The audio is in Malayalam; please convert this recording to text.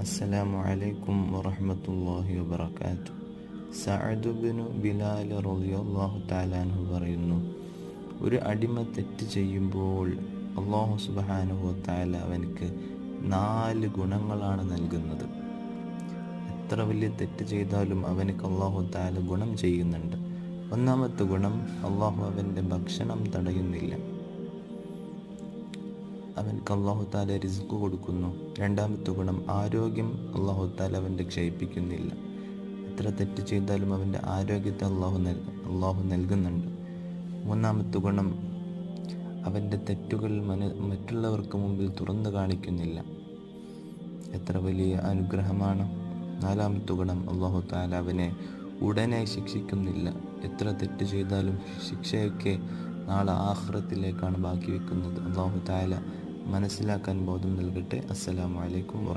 അസ്സലാമു അലൈക്കും വറഹ്മത്തുള്ളാഹി വബറകാതുഹു. സഅദ് ബിൻ ബിലാൽ റളിയല്ലാഹു തആല അൻഹു പറയുന്നു, ഒരു അടിമ തെറ്റ് ചെയ്യുമ്പോൾ അല്ലാഹു സുബ്ഹാനഹു വ തആല അവനക്ക് 4 ഗുണങ്ങളാണ് നൽകുന്നത്. എത്ര വലിയ തെറ്റ് ചെയ്താലും അവനക്ക് അല്ലാഹു തആല ഗുണം ചെയ്യുന്നുണ്ട്. ഒന്നാമത്തെ ഗുണം, അല്ലാഹു അവൻ്റെ ഭക്ഷണം തടയുന്നില്ല, അവനക്ക് അല്ലാഹു തആല റിസ്ക് കൊടുക്കുന്നു. രണ്ടാമത്തെ ഗുണം, ആരോഗ്യം അല്ലാഹു തആല അവൻ്റെ ക്ഷയിപ്പിക്കുന്നില്ല. എത്ര തെറ്റ് ചെയ്താലും അവൻ്റെ ആരോഗ്യത്തെ അല്ലാഹു നൽകുന്നുണ്ട്. മൂന്നാമത്തെ ഗുണം, അവൻ്റെ തെറ്റുകൾ മറ്റുള്ളവർക്ക് മുമ്പിൽ തുറന്നു കാണിക്കുന്നില്ല. എത്ര വലിയ അനുഗ്രഹമാണ്. നാലാമത്തെ ഗുണം, അല്ലാഹു തആല അവനെ ഉടനെ ശിക്ഷിക്കുന്നില്ല. എത്ര തെറ്റ് ചെയ്താലും ശിക്ഷയൊക്കെ നാളെ ആഖിറത്തിലേക്കാണ് ബാക്കി വെക്കുന്നത്. അല്ലാഹു തആല മനസ്സിലാക്കാൻ ബോധം നൽകട്ടെ. അസ്സലാമു അലൈക്കും വറഹ്മത്തുള്ളാഹി.